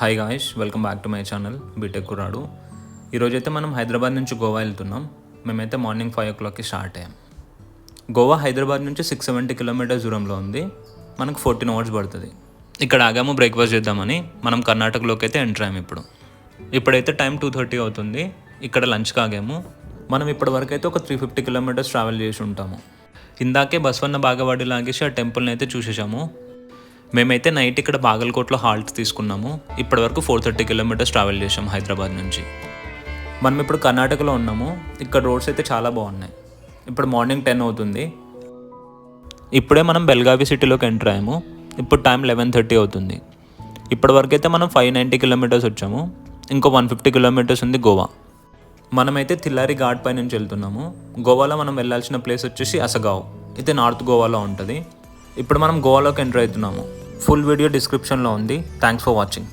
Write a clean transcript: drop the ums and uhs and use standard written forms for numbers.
Hi guys, welcome back to my channel BTech కుర్రాడు. ఈరోజైతే మనం హైదరాబాద్ నుంచి గోవా వెళ్తున్నాం. మేమైతే మార్నింగ్ 5 o'clockకి స్టార్ట్ అయ్యాం. గోవా హైదరాబాద్ నుంచి 670 kilometers దూరంలో ఉంది. మనకు 14 hours పడుతుంది. ఇక్కడ ఆగాము బ్రేక్ఫాస్ట్ చేద్దామని. మనం కర్ణాటకలోకి అయితే ఎంటర్ అయ్యాము. ఇప్పుడైతే టైం 2:30 అవుతుంది. ఇక్కడ లంచ్కి ఆగాము. మనం ఇప్పటి వరకు అయితే ఒక 350 kilometers ట్రావెల్ చేసి ఉంటాము. ఇందాకే బస్వన్న బాగవాడి లాగేసి ఆ టెంపుల్ని అయితే చూసేసాము. మేమైతే నైట్ ఇక్కడ బాగల్కోట్లో హాల్ట్ తీసుకున్నాము. ఇప్పటివరకు 430 kilometers ట్రావెల్ చేసాం హైదరాబాద్ నుంచి. మనం ఇప్పుడు కర్ణాటకలో ఉన్నాము. ఇక్కడ రోడ్స్ అయితే చాలా బాగున్నాయి. ఇప్పుడు మార్నింగ్ 10 అవుతుంది. ఇప్పుడే మనం బెల్గావి సిటీలోకి ఎంటర్ అయ్యాము. ఇప్పుడు టైం 11:30 అవుతుంది. ఇప్పటివరకు అయితే మనం 590 kilometers వచ్చాము. ఇంకో 150 kilometers ఉంది గోవా. మనమైతే తిల్లారి ఘాట్ పై నుంచి వెళ్తున్నాము. గోవాలో మనం వెళ్ళాల్సిన ప్లేస్ వచ్చేసి అసగావ్. ఇది నార్త్ గోవాలో ఉంటుంది. ఇప్పుడు మనం గోవాలోకి ఎంటర్ అవుతున్నాము. ఫుల్ వీడియో డిస్క్రిప్షన్లో ఉంది. Thanks for watching.